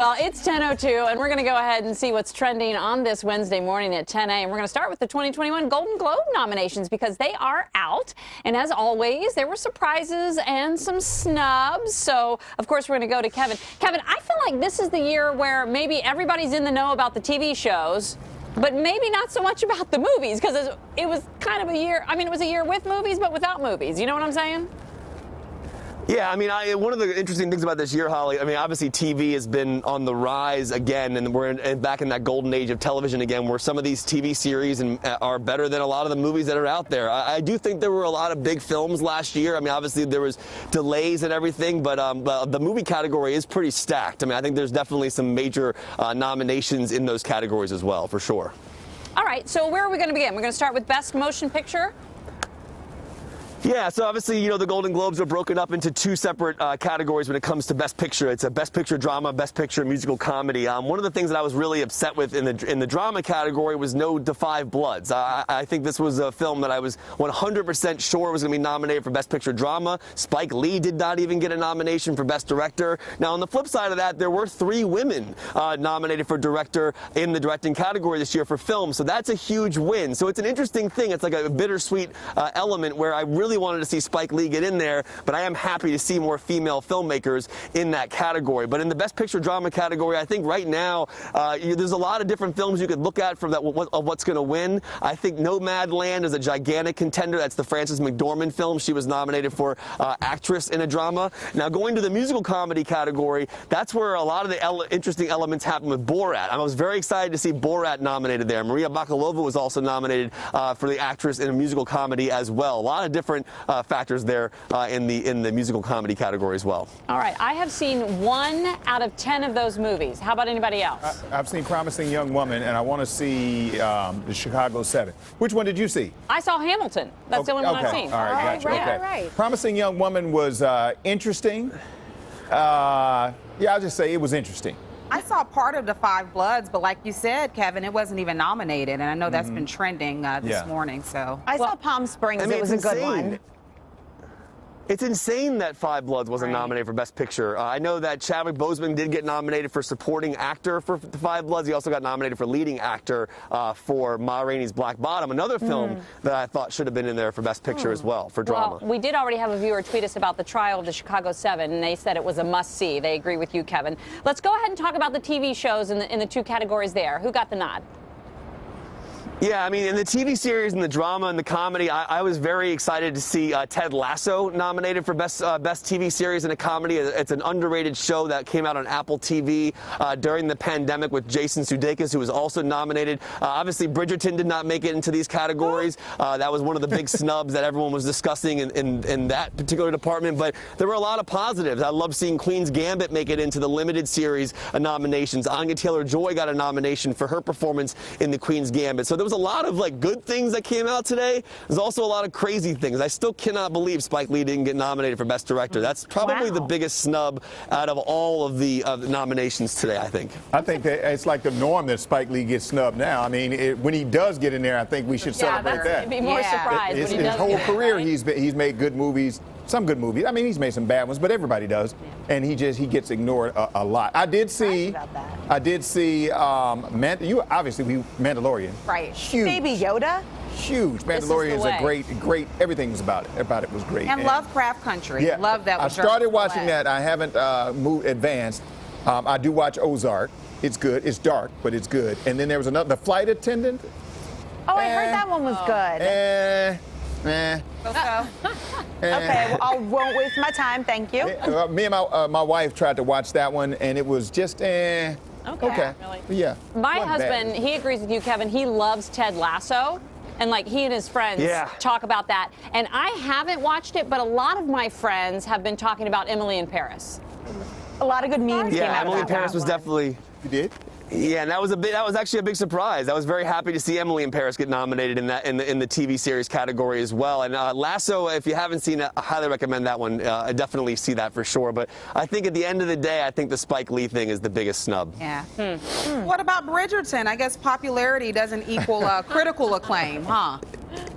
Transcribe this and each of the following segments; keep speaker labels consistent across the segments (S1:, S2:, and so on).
S1: Well, it's 10:02, and we're going to go ahead and see what's trending on this Wednesday morning at 10 a.m. We're going to start with the 2021 Golden Globe nominations because they are out. And as always, there were surprises and some snubs. So, of course, we're going to go to Kevin. Kevin, I feel like this is the year where maybe everybody's in the know about the TV shows, but maybe not so much about the movies, because it was kind of a year. I mean, it was a year with movies, but without movies. You know what I'm saying?
S2: Yeah, I mean, one of the interesting things about this year, Holly, I mean, obviously TV has been on the rise again, and we're back in that golden age of television again, where some of these TV series are better than a lot of the movies that are out there. I do think there were a lot of big films last year. I mean, obviously there was delays and everything, but the movie category is pretty stacked. I mean, I think there's definitely some major nominations in those categories as well, for sure.
S1: All right, so where are we going to begin? We're going to start with Best Motion Picture.
S2: Yeah, so obviously, you know, the Golden Globes are broken up into two separate categories when it comes to Best Picture. It's a Best Picture Drama, Best Picture Musical Comedy. One of the things that I was really upset with in the drama category was no Da 5 Bloods. I think this was a film that I was 100% sure was going to be nominated for Best Picture Drama. Spike Lee did not even get a nomination for Best Director. Now, on the flip side of that, there were 3 women nominated for Director in the directing category this year for film, so that's a huge win. So it's an interesting thing. It's like a bittersweet element where I really wanted to see Spike Lee get in there, but I am happy to see more female filmmakers in that category. But in the Best Picture Drama category, I think right now there's a lot of different films you could look at from of what's going to win. I think Nomadland is a gigantic contender. That's the Frances McDormand film. She was nominated for Actress in a Drama. Now, going to the Musical Comedy category, that's where a lot of the interesting elements happen with Borat. I was very excited to see Borat nominated there. Maria Bakalova was also nominated for the Actress in a Musical Comedy as well. A lot of different factors there in the musical comedy category as well.
S1: All right, I have seen 1 out of 10 of those movies. How about anybody else?
S3: I've seen Promising Young Woman, and I want to see the Chicago 7. Which one did you see?
S1: I saw Hamilton. That's the only one I've seen.
S3: All right, gotcha.
S1: Right,
S3: okay.
S1: right.
S3: Promising Young Woman was interesting. Yeah, I'll just say it was interesting.
S4: I saw part of the 5 Bloods, but like you said, Kevin, it wasn't even nominated, and I know that's been trending this morning. So
S5: I saw Palm Springs. I mean, it was a good one.
S2: It's insane that 5 Bloods wasn't nominated for Best Picture. I know that Chadwick Boseman did get nominated for Supporting Actor for 5 Bloods. He also got nominated for Leading Actor for Ma Rainey's Black Bottom, another film that I thought should have been in there for Best Picture as well, for drama.
S1: Well, we did already have a viewer tweet us about the trial of the Chicago 7, and they said it was a must-see. They agree with you, Kevin. Let's go ahead and talk about the TV shows in the 2 categories there. Who got the nod?
S2: Yeah, I mean, in the TV series and the drama and the comedy, I was very excited to see Ted Lasso nominated for Best TV Series and a Comedy. It's an underrated show that came out on Apple TV during the pandemic with Jason Sudeikis, who was also nominated. Obviously, Bridgerton did not make it into these categories. That was one of the big snubs that everyone was discussing in that particular department, but there were a lot of positives. I love seeing Queen's Gambit make it into the limited series nominations. Anya Taylor-Joy got a nomination for her performance in the Queen's Gambit. So there was a lot of good things that came out today. There's also a lot of crazy things. I still cannot believe Spike Lee didn't get nominated for Best Director. That's probably the biggest snub out of all of the nominations today, I think.
S3: I think that it's like the norm that Spike Lee gets snubbed now. I mean, when he does get in there, I think we should celebrate that.
S1: Be more surprised when he does.
S3: His whole career, he's made good movies. Some good movies. I mean, he's made some bad ones, but everybody does, and he gets ignored a lot. I did see, you obviously Mandalorian.
S5: Right.
S3: Huge.
S5: Baby Yoda.
S3: Huge. Mandalorian is a great. Everything was about it was great.
S4: And Lovecraft Country.
S3: Yeah,
S4: love that.
S3: I started watching that. I haven't advanced. I do watch Ozark. It's good. It's dark, but it's good. And then there was another, The Flight Attendant.
S5: Oh, I heard that one was good.
S3: Okay,
S5: well, I won't waste my time. Thank you.
S3: Me and my wife tried to watch that one, and it was just Okay.
S1: Really?
S3: Yeah.
S1: My husband, he agrees with you, Kevin. He loves Ted Lasso. And he and his friends talk about that. And I haven't watched it, but a lot of my friends have been talking about Emily in Paris.
S5: A lot of good memes came out.
S2: Yeah, Emily in Paris was definitely.
S3: You did?
S2: Yeah, and that was actually a big surprise. I was very happy to see Emily in Paris get nominated in the TV series category as well. And Lasso, if you haven't seen it, I highly recommend that one. I definitely see that for sure. But I think at the end of the day, I think the Spike Lee thing is the biggest snub.
S4: Yeah. What about Bridgerton? I guess popularity doesn't equal critical acclaim, huh?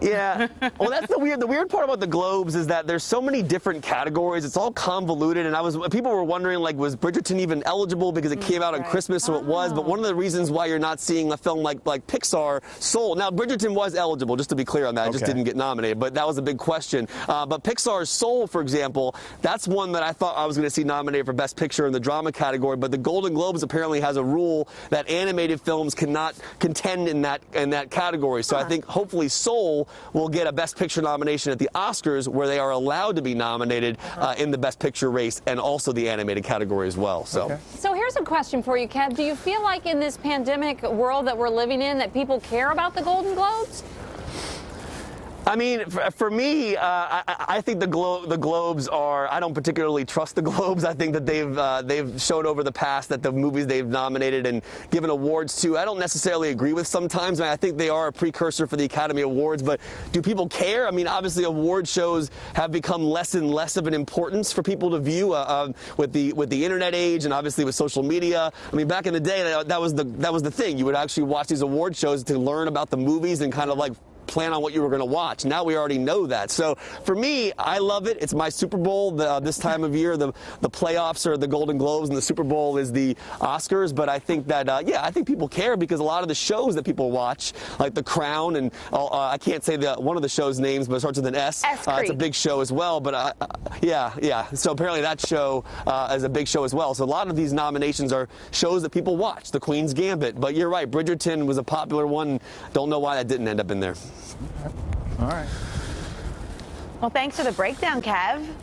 S2: Yeah. Well, that's the weird part about the Globes is that there's so many different categories. It's all convoluted, and people were wondering, like, was Bridgerton even eligible because it came out on Christmas, so it was. But one of the reasons why you're not seeing a film like Pixar, Soul. Now, Bridgerton was eligible, just to be clear on that. It just didn't get nominated, but that was a big question. But Pixar's Soul, for example, that's one that I thought I was going to see nominated for Best Picture in the drama category. But the Golden Globes apparently has a rule that animated films cannot contend in that category. So I think hopefully Soul will get a Best Picture nomination at the Oscars, where they are allowed to be nominated in the Best Picture race and also the animated category as well. So
S1: here's a question for you, Kev. Do you feel like in this pandemic world that we're living in that people care about the Golden Globes?
S2: I mean, for me, I think the Globes are. I don't particularly trust the Globes. I think that they've shown over the past that the movies they've nominated and given awards to, I don't necessarily agree with sometimes. I think they are a precursor for the Academy Awards. But do people care? I mean, obviously, award shows have become less and less of an importance for people to view with the internet age and obviously with social media. I mean, back in the day, that was the thing. You would actually watch these award shows to learn about the movies and kind of like plan on what you were going to watch. Now we already know that. So for me, I love it. It's my Super Bowl this time of year. The playoffs are the Golden Globes and the Super Bowl is the Oscars. But I think that, I think people care because a lot of the shows that people watch, like The Crown, and I can't say one of the show's names, but it starts with an S. It's a big show as well. But yeah. So apparently that show is a big show as well. So a lot of these nominations are shows that people watch. The Queen's Gambit. But you're right. Bridgerton was a popular one. Don't know why that didn't end up in there.
S3: All right.
S5: Well, thanks for the breakdown, Kev.